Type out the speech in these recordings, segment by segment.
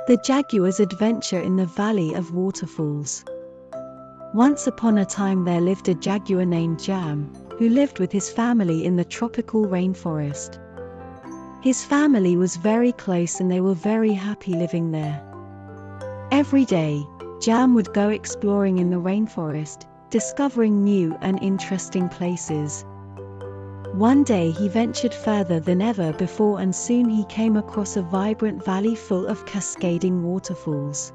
The Jaguar's adventure in the Valley of Waterfalls. Once upon a time there lived a jaguar named Jam, who lived with his family in the tropical rainforest. His family was very close and they were very happy living there. Every day, Jam would go exploring in the rainforest, discovering new and interesting places. One day he ventured further than ever before and soon he came across a vibrant valley full of cascading waterfalls.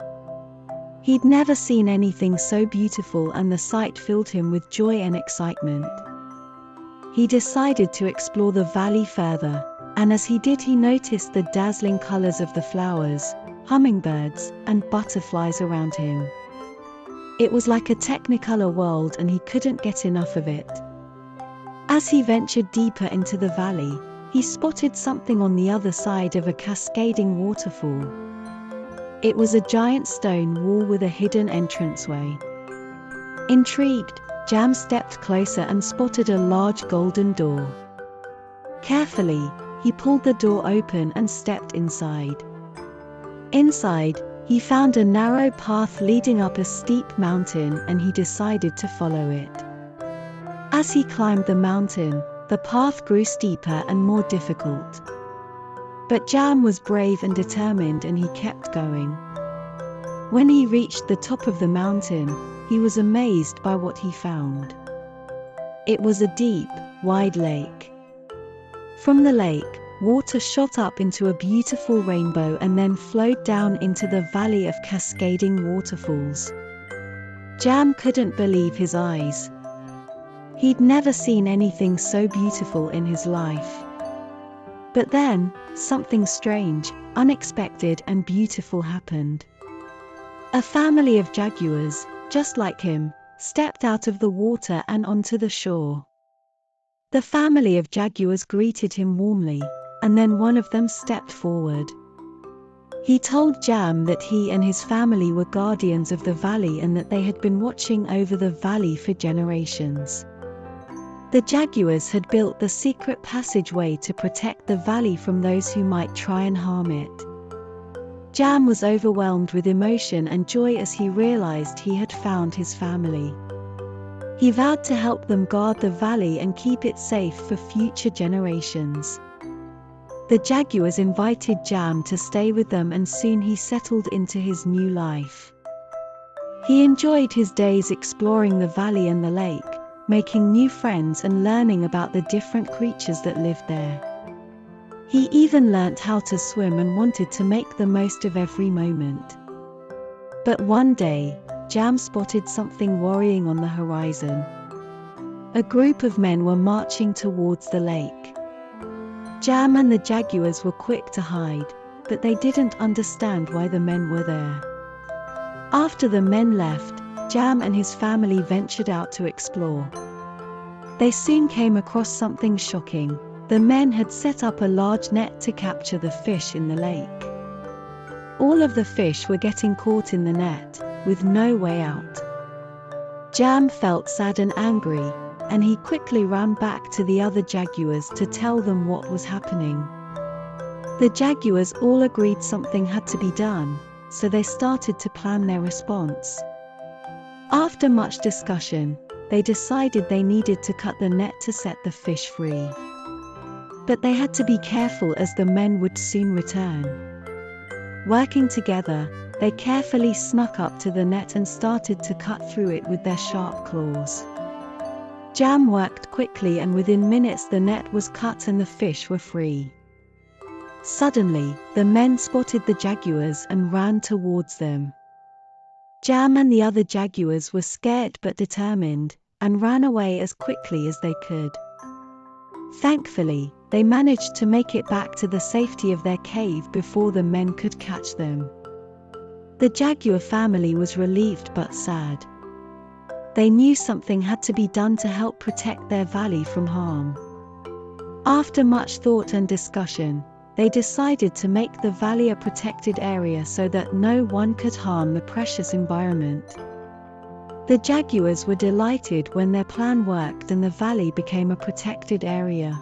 He'd never seen anything so beautiful and the sight filled him with joy and excitement. He decided to explore the valley further, and as he did he noticed the dazzling colors of the flowers, hummingbirds, and butterflies around him. It was like a technicolor world and he couldn't get enough of it. As he ventured deeper into the valley, he spotted something on the other side of a cascading waterfall. It was a giant stone wall with a hidden entranceway. Intrigued, Jam stepped closer and spotted a large golden door. Carefully, he pulled the door open and stepped inside. Inside, he found a narrow path leading up a steep mountain and he decided to follow it. As he climbed the mountain, the path grew steeper and more difficult. But Jam was brave and determined and he kept going. When he reached the top of the mountain, he was amazed by what he found. It was a deep, wide lake. From the lake, water shot up into a beautiful rainbow and then flowed down into the valley of cascading waterfalls. Jam couldn't believe his eyes. He'd never seen anything so beautiful in his life. But then, something strange, unexpected and beautiful happened. A family of jaguars, just like him, stepped out of the water and onto the shore. The family of jaguars greeted him warmly, and then one of them stepped forward. He told Jam that he and his family were guardians of the valley and that they had been watching over the valley for generations. The jaguars had built the secret passageway to protect the valley from those who might try and harm it. Jam was overwhelmed with emotion and joy as he realized he had found his family. He vowed to help them guard the valley and keep it safe for future generations. The jaguars invited Jam to stay with them and soon he settled into his new life. He enjoyed his days exploring the valley and the lake, making new friends and learning about the different creatures that lived there. He even learnt how to swim and wanted to make the most of every moment. But one day, Jam spotted something worrying on the horizon. A group of men were marching towards the lake. Jam and the jaguars were quick to hide, but they didn't understand why the men were there. After the men left, Jam and his family ventured out to explore. They soon came across something shocking. The men had set up a large net to capture the fish in the lake. All of the fish were getting caught in the net, with no way out. Jam felt sad and angry, and he quickly ran back to the other jaguars to tell them what was happening. The jaguars all agreed something had to be done, so they started to plan their response. After much discussion, they decided they needed to cut the net to set the fish free. But they had to be careful as the men would soon return. Working together, they carefully snuck up to the net and started to cut through it with their sharp claws. Jam worked quickly and within minutes the net was cut and the fish were free. Suddenly, the men spotted the jaguars and ran towards them. Jam and the other jaguars were scared but determined, and ran away as quickly as they could. Thankfully, they managed to make it back to the safety of their cave before the men could catch them. The jaguar family was relieved but sad. They knew something had to be done to help protect their valley from harm. After much thought and discussion, they decided to make the valley a protected area so that no one could harm the precious environment. The jaguars were delighted when their plan worked and the valley became a protected area.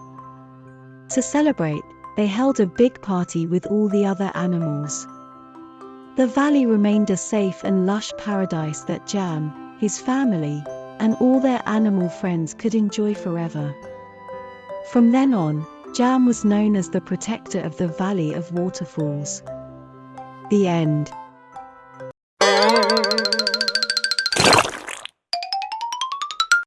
To celebrate, they held a big party with all the other animals. The valley remained a safe and lush paradise that Jam, his family, and all their animal friends could enjoy forever. From then on, Jam was known as the protector of the Valley of Waterfalls. The end.